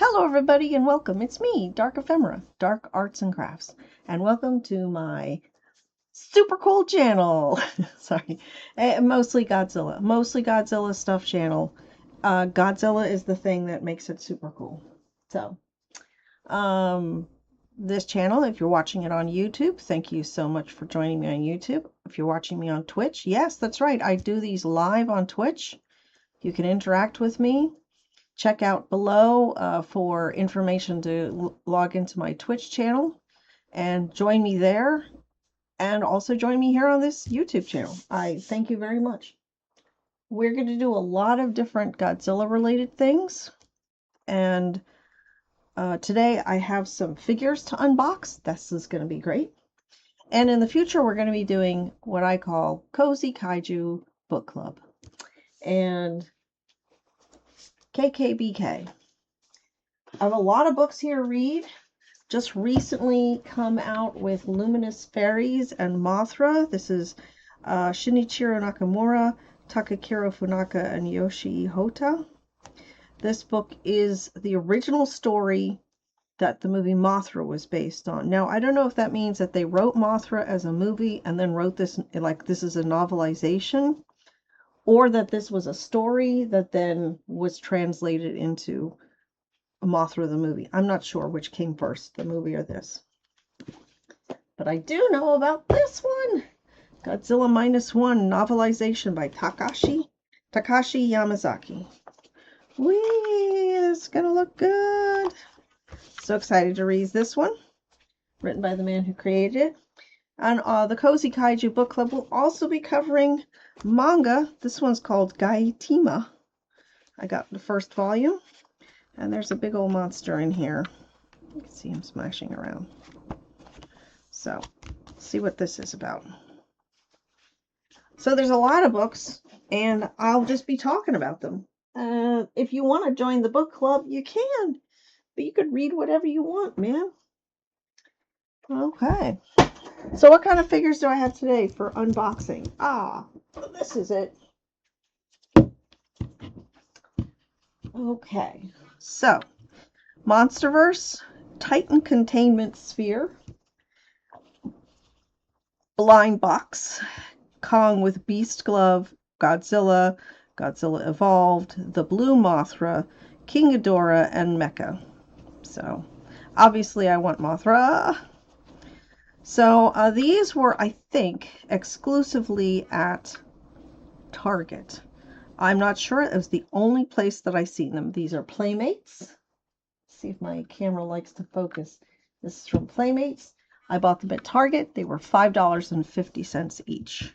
Hello everybody and welcome. It's me, Dark Ephemera, Dark Arts and Crafts, and welcome to my super cool channel. Sorry, mostly Godzilla stuff channel. Godzilla is the thing that makes it super cool. So, this channel, if you're watching it on YouTube, thank you so much for joining me on YouTube. If you're watching me on Twitch, yes, that's right, I do these live on Twitch. You can interact with me. Check out below for information to log into my Twitch channel and join me there, and also join me here on this YouTube channel. I thank you very much. We're going to do a lot of different Godzilla related things, and today I have some figures to unbox. This is going to be great. And in the future we're going to be doing what I call Cozy Kaiju Book Club and KKBK. I have a lot of books here to read. Just recently come out with Luminous Fairies and Mothra. This is Shinichiro Nakamura, Takakiro Funaka, and Yoshi Hota. This book is the original story that the movie Mothra was based on. Now, I don't know if that means that they wrote Mothra as a movie and then wrote this, like this is a novelization, or that this was a story that then was translated into Mothra the movie. I'm not sure which came first, the movie or this. But I do know about this one. Godzilla -1 novelization by Takashi Yamazaki. Whee! It's gonna look good. So excited to read this one. Written by the man who created it. And the Cozy Kaiju Book Club will also be covering manga. This one's called Gaitima. I got the first volume. And there's a big old monster in here. You can see him smashing around. So, see what this is about. So there's a lot of books, and I'll just be talking about them. If you want to join the book club, you can. But you could read whatever you want, man. Okay. So what kind of figures do I have today for unboxing? This is it. Okay. So, Monsterverse, Titan Containment Sphere, Blind Box, Kong with Beast Glove, Godzilla, Godzilla Evolved, the Blue Mothra, King Ghidorah, and Mecha. So, obviously I want Mothra. So, these were, I think, exclusively at Target. I'm not sure. It was the only place that I seen them. These are Playmates. Let's see if my camera likes to focus. This is from Playmates. I bought them at Target. They were $5.50 each.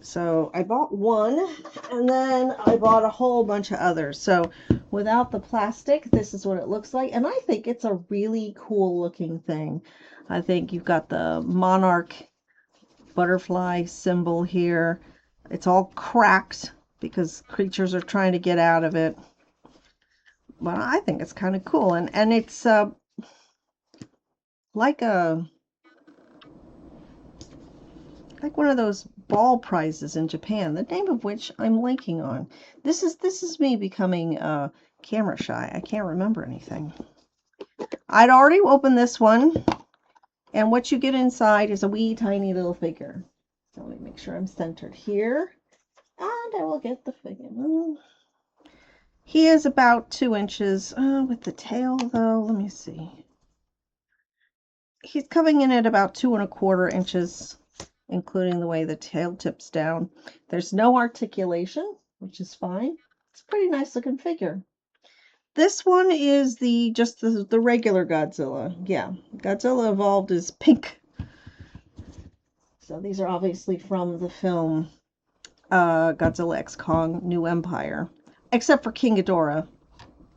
So I bought one, and then I bought a whole bunch of others. So without the plastic, this is what it looks like. And I think it's a really cool looking thing. I think you've got the monarch butterfly symbol here. It's all cracked because creatures are trying to get out of it. But I think it's kind of cool. And it's like one of those ball prizes in Japan, the name of which I'm blanking on. This is me becoming camera shy. I can't remember anything. I'd already opened this one, and what you get inside is a wee tiny little figure. So let me make sure I'm centered here, and I will get the figure. He is about 2 inches with the tail, though. Let me see. He's coming in at about 2 1/4 inches, including the way the tail tips down. There's no articulation, which is fine. It's a pretty nice looking figure. This one is just the regular Godzilla. Yeah, Godzilla Evolved is pink. So these are obviously from the film Godzilla x Kong New Empire, except for King Ghidorah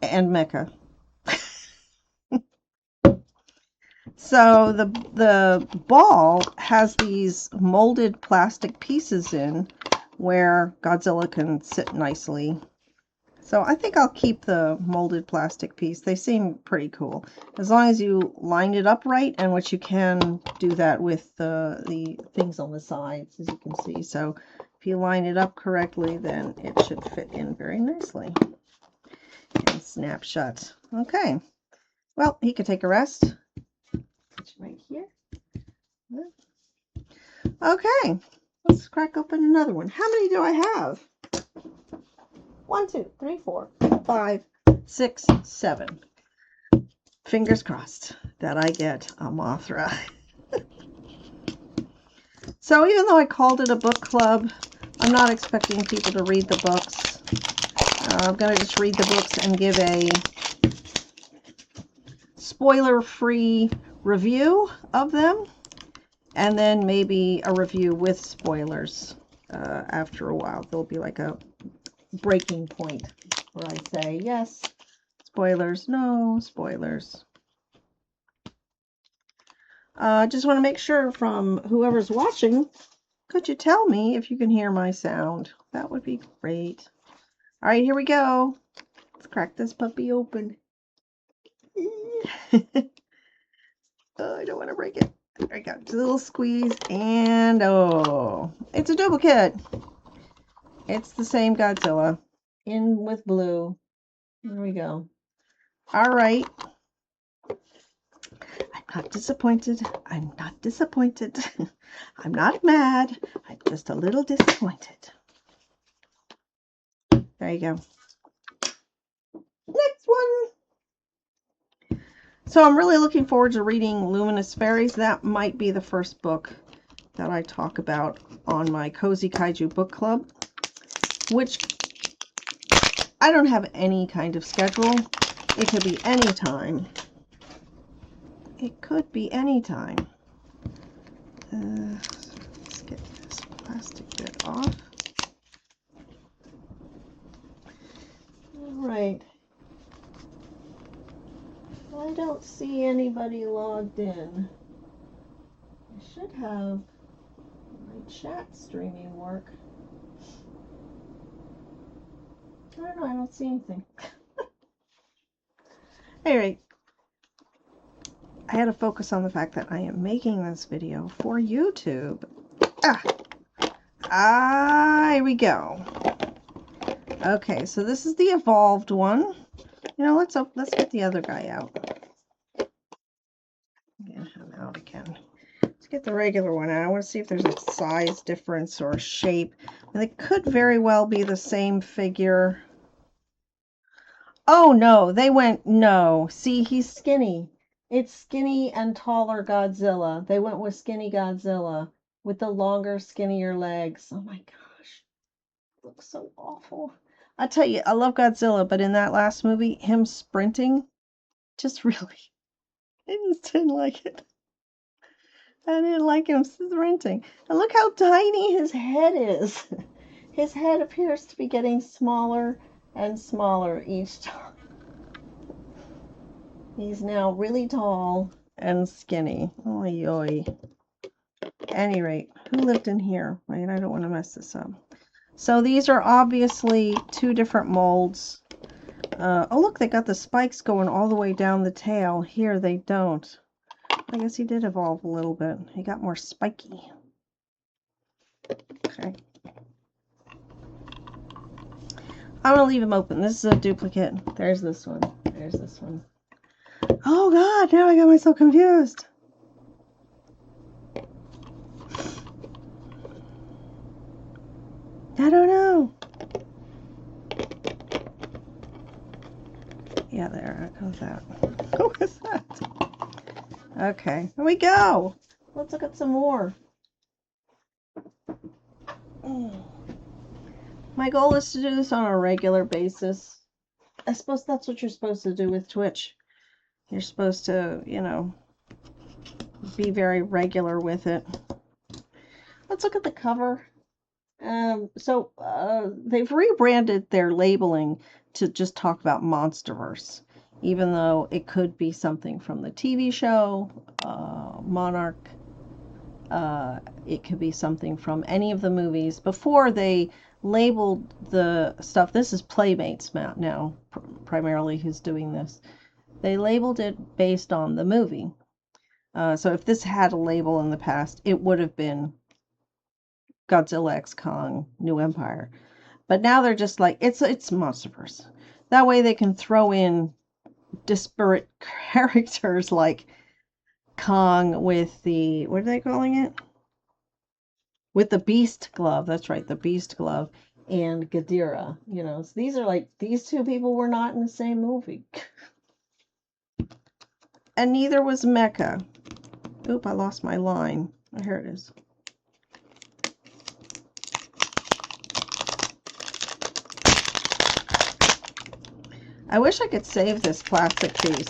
and Mecha. So the ball has these molded plastic pieces in where Godzilla can sit nicely. So I think I'll keep the molded plastic piece. They seem pretty cool. As long as you line it up right, and which you can do that with the things on the sides, as you can see. So if you line it up correctly, then it should fit in very nicely. It's snapshot. Okay. Well, he could take a rest. Right here. Okay. Let's crack open another one. How many do I have? 1, 2, 3, 4, 5, 6, 7. Fingers crossed that I get a Mothra. So even though I called it a book club, I'm not expecting people to read the books. I'm going to just read the books and give a spoiler-free review of them, and then maybe a review with spoilers after a while. There'll be like a breaking point where I say, yes, spoilers, no, spoilers. Just want to make sure from whoever's watching, could you tell me if you can hear my sound? That would be great. All right, here we go. Let's crack this puppy open. Oh, I don't want to break it. There we go. Just a little squeeze, and oh, it's a duplicate. It's the same Godzilla in with blue. There we go. All right. I'm not disappointed. I'm not disappointed. I'm not mad. I'm just a little disappointed. There you go. Next one. So I'm really looking forward to reading Luminous Fairies. That might be the first book that I talk about on my Cozy Kaiju book club, which I don't have any kind of schedule. It could be any time. It could be any time. Let's get this plastic bit off. All right. I don't see anybody logged in. I should have my chat streaming work. I don't know, I don't see anything. Anyway, I had to focus on the fact that I am making this video for YouTube. Here we go. Okay, so this is the evolved one. You know, let's get the other guy out. Get him out again. Let's get the regular one out. I want to see if there's a size difference or a shape. And they could very well be the same figure. Oh no, they went no. See, he's skinny. It's skinny and taller Godzilla. They went with skinny Godzilla with the longer, skinnier legs. Oh my gosh. Looks so awful. I tell you, I love Godzilla, but in that last movie, him sprinting, just really, I just didn't like it. I didn't like him sprinting. And look how tiny his head is. His head appears to be getting smaller and smaller each time. He's now really tall and skinny. Oy, oy. At any rate, who lived in here? Wait, I don't want to mess this up. So these are obviously two different molds. Oh, look, they got the spikes going all the way down the tail. Here they don't. I guess he did evolve a little bit. He got more spiky. Okay. I'm going to leave him open. This is a duplicate. There's this one. There's this one. Oh, God. Now I got myself confused. I don't know. Yeah, there goes that. Who is that? Okay. Here we go. Let's look at some more. My goal is to do this on a regular basis. I suppose that's what you're supposed to do with Twitch. You're supposed to, you know, be very regular with it. Let's look at the cover. They've rebranded their labeling to just talk about Monsterverse, even though it could be something from the TV show, Monarch. It could be something from any of the movies. Before they labeled the stuff, this is Playmates now, primarily who's doing this. They labeled it based on the movie. So if this had a label in the past, it would have been Godzilla X Kong New Empire. But now they're just like, it's Monsterverse. That way they can throw in disparate characters like Kong with the, what are they calling it? With the beast glove. That's right, the beast glove. And Ghidorah. You know, so these are like, these two people were not in the same movie. And neither was Mecha. Oop, I lost my line. Oh, here it is. I wish I could save this plastic piece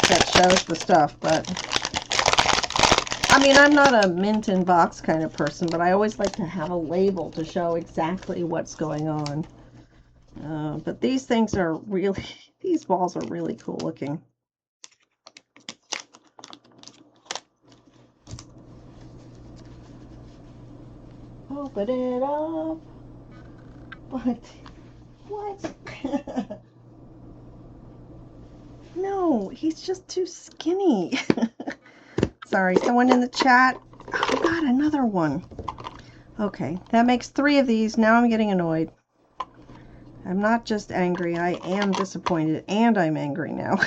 that shows the stuff, but I mean, I'm not a mint in box kind of person, but I always like to have a label to show exactly what's going on. But these things are really, these balls are really cool looking. Open it up. What? No, he's just too skinny. Sorry, someone in the chat. Oh, God, another one. Okay, that makes 3 of these. Now I'm getting annoyed. I'm not just angry. I am disappointed, and I'm angry now.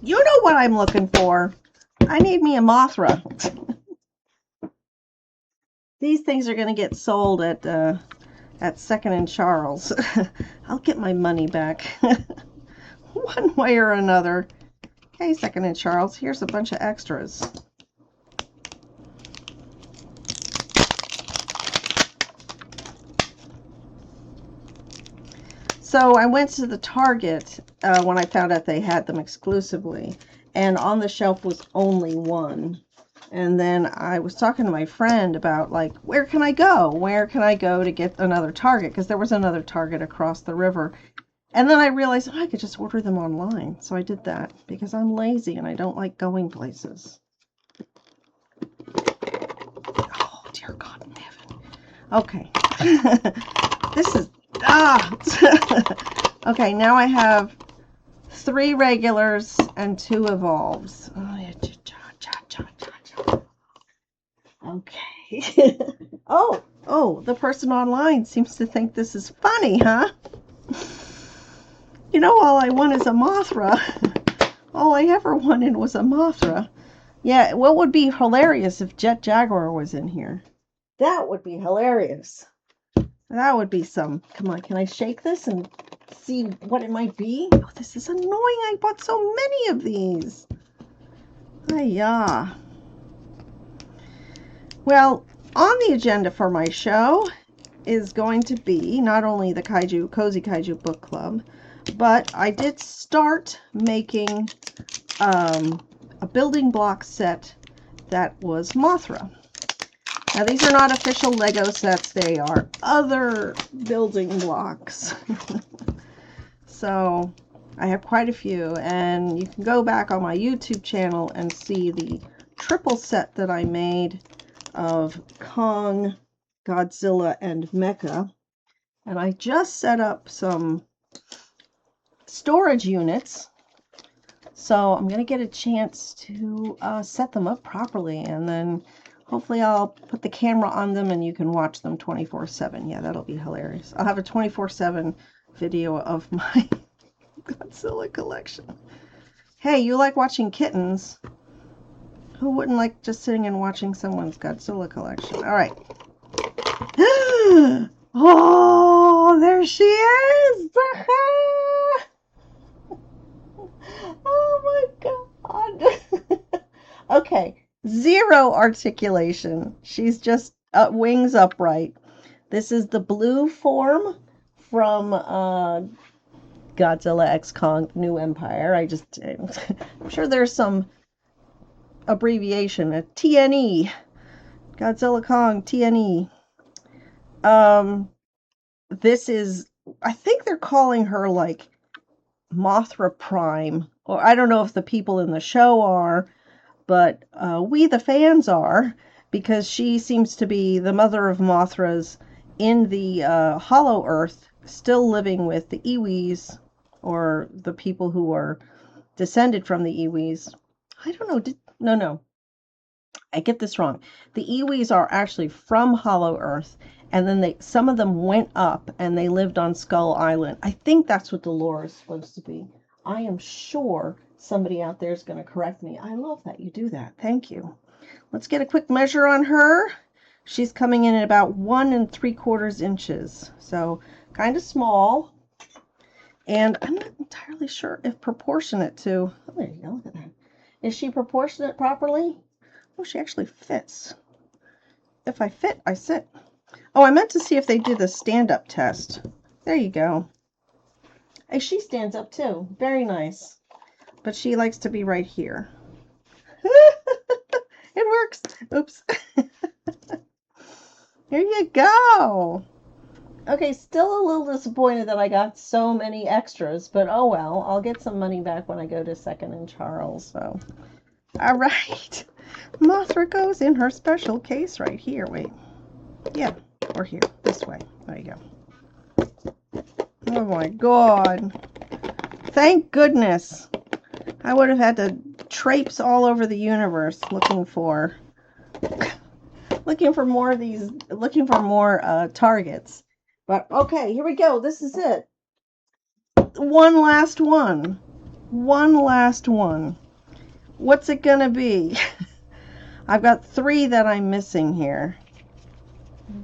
You know what I'm looking for. I need me a Mothra. These things are going to get sold at 2nd and Charles. I'll get my money back. One way or another. Okay, 2nd and Charles, here's a bunch of extras. So I went to the Target when I found out they had them exclusively, and on the shelf was only one. And then I was talking to my friend about, like, where can I go? Where can I go to get another Target? Because there was another Target across the river. And then I realized, oh, I could just order them online. So I did that because I'm lazy and I don't like going places. Oh, dear God in heaven. Okay. This is, okay, now I have 3 regulars and 2 evolves. Okay. Oh, the person online seems to think this is funny, huh? You know, all I want is a Mothra. All I ever wanted was a Mothra. Yeah, what would be hilarious if Jet Jaguar was in here? That would be hilarious. That would be some... Come on, can I shake this and see what it might be? Oh, this is annoying. I bought so many of these. Ay-ya. Well, on the agenda for my show is going to be not only the Cozy Kaiju Book Club, but I did start making a building block set that was Mothra. Now, these are not official Lego sets. They are other building blocks. So I have quite a few, and you can go back on my YouTube channel and see the triple set that I made of Kong, Godzilla, and Mecha. And I just set up some storage units, so I'm going to get a chance to set them up properly, and then hopefully I'll put the camera on them and you can watch them 24/7. Yeah, that'll be hilarious. I'll have a 24/7 video of my Godzilla collection. Hey, you like watching kittens? Who wouldn't like just sitting and watching someone's Godzilla collection? All right. Oh, there she is! Oh my God. Okay, 0 articulation. She's just wings upright. This is the blue form from Godzilla X Kong New Empire. I'm sure there's some abbreviation, a TNE. Godzilla Kong TNE. This is, I think they're calling her like Mothra Prime, or I don't know if the people in the show are, but we the fans are, because she seems to be the mother of Mothras in the Hollow Earth, still living with the Iwis, or the people who are descended from the Iwis. I don't know. No. I get this wrong. The Iwis are actually from Hollow Earth, and then some of them went up and they lived on Skull Island. I think that's what the lore is supposed to be. I am sure somebody out there is going to correct me. I love that you do that. Thank you. Let's get a quick measure on her. She's coming in at about 1 3/4 inches, so kind of small. And I'm not entirely sure if proportionate to. Oh, there you go. Look at that. Is she proportionate properly? Oh, she actually fits. If I fit, I sit. Oh, I meant to see if they did the stand-up test. There you go. Hey, she stands up too. Very nice. But she likes to be right here. It works. Oops. Here you go. Okay, still a little disappointed that I got so many extras, but oh well. I'll get some money back when I go to Second and Charles, so. All right. Mothra goes in her special case right here. Wait. Yeah, or here. This way. There you go. Oh my god. Thank goodness. I would have had to traipse all over the universe looking for more of these, looking for more targets. But okay, here we go. This is it. One last one. One last one. What's it gonna be? I've got 3 that I'm missing here.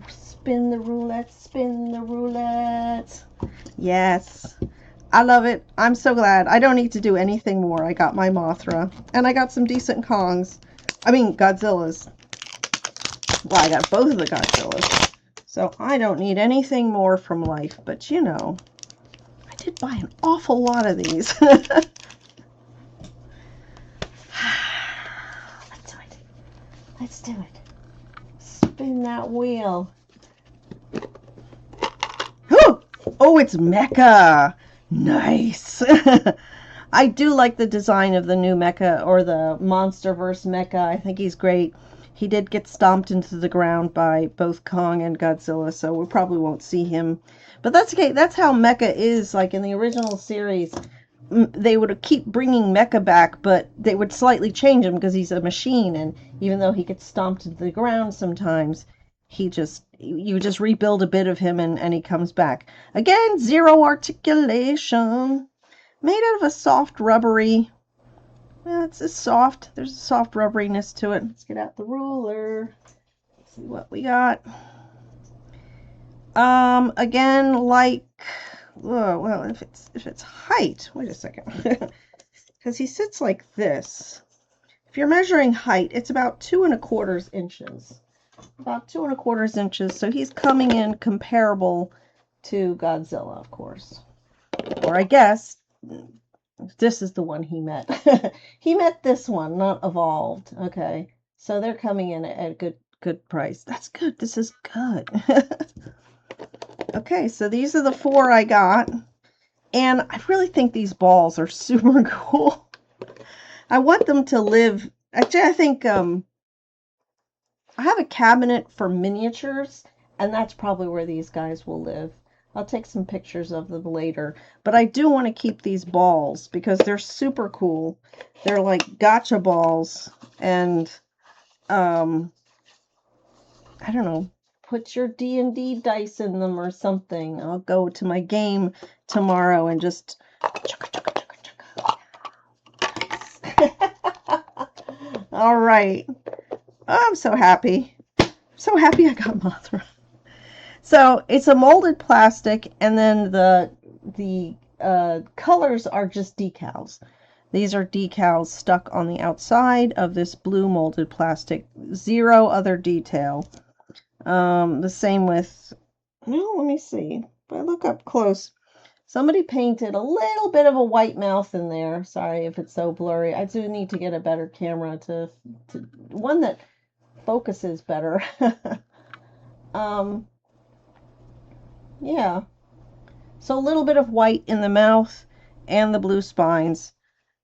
Spin the roulette, spin the roulette. Yes. I love it. I'm so glad. I don't need to do anything more. I got my Mothra. And I got some decent Kongs. I mean, Godzillas. Well, I got both of the Godzillas. So I don't need anything more from life. But, you know, I did buy an awful lot of these. Let's do it. Let's do it. Spin that wheel. Oh, it's Mecha. Nice. I do like the design of the new Mecha, or the Monsterverse Mecha. I think he's great. He did get stomped into the ground by both Kong and Godzilla, so we probably won't see him. But that's okay. That's how Mecha is. Like in the original series, they would keep bringing Mecha back, but they would slightly change him because he's a machine, and even though he gets stomped into the ground sometimes, you just rebuild a bit of him and he comes back. Again, 0 articulation. Made out of a soft rubbery. Well, it's a soft. There's a soft rubberiness to it. Let's get out the ruler. See what we got. Again, like, well, if it's height. Wait a second. Because he sits like this. If you're measuring height, it's about 2 1/4 inches. About 2 1/4 inches, so he's coming in comparable to Godzilla, of course. Or I guess this is the one he met. He met this one, not evolved. Okay, so they're coming in at a good price. That's good. This is good. Okay, so these are the 4 I got, and I really think these balls are super cool. I want them to live. Actually, I think I have a cabinet for miniatures, and that's probably where these guys will live. I'll take some pictures of them later. But I do want to keep these balls because they're super cool. They're like gotcha balls. And, I don't know, put your D&D dice in them or something. I'll go to my game tomorrow and just... All right. Oh, I'm so happy. So happy I got Mothra. So it's a molded plastic, and then the colors are just decals. These are decals stuck on the outside of this blue molded plastic. 0 other detail. The same with, well, let me see. If I look up close, somebody painted a little bit of a white mouth in there. Sorry if it's so blurry. I do need to get a better camera to one that focuses better. Yeah. So a little bit of white in the mouth and the blue spines.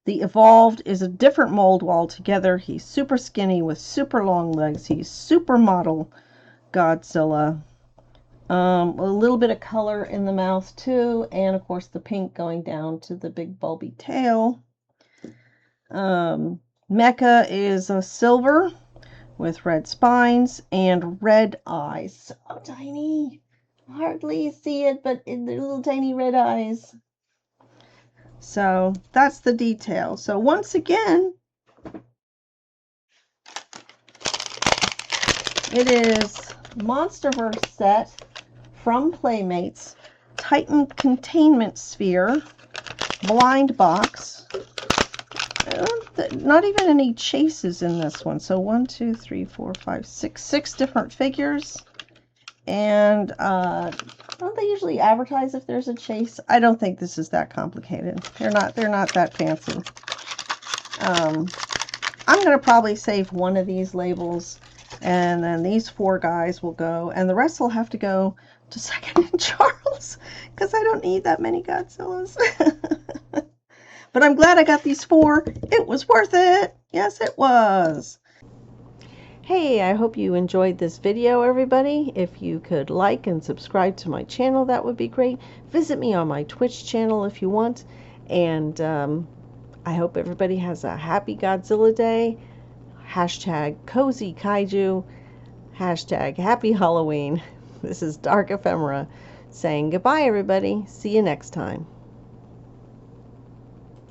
The evolved is a different mold altogether. He's super skinny with super long legs. He's super model Godzilla. A little bit of color in the mouth too, and of course the pink going down to the big bulby tail. Mecha is a silver with red spines and red eyes. So tiny. Hardly see it, but in the little tiny red eyes. So that's the detail. So once again, it is Monsterverse set from Playmates, Titan Containment Sphere, blind box. Not even any chases in this one. So 1, 2, 3, 4, 5, 6, 6 different figures. And don't they usually advertise if there's a chase? I don't think this is that complicated. They're not that fancy. I'm gonna probably save one of these labels, and then these 4 guys will go, and the rest will have to go to Second and Charles because I don't need that many Godzillas. But I'm glad I got these 4. It was worth it. Yes, it was. Hey, I hope you enjoyed this video, everybody. If you could like and subscribe to my channel, that would be great. Visit me on my Twitch channel if you want. And I hope everybody has a happy Godzilla day. Hashtag Cozy Kaiju. Hashtag Happy Halloween. This is Dark Ephemera saying goodbye, everybody. See you next time.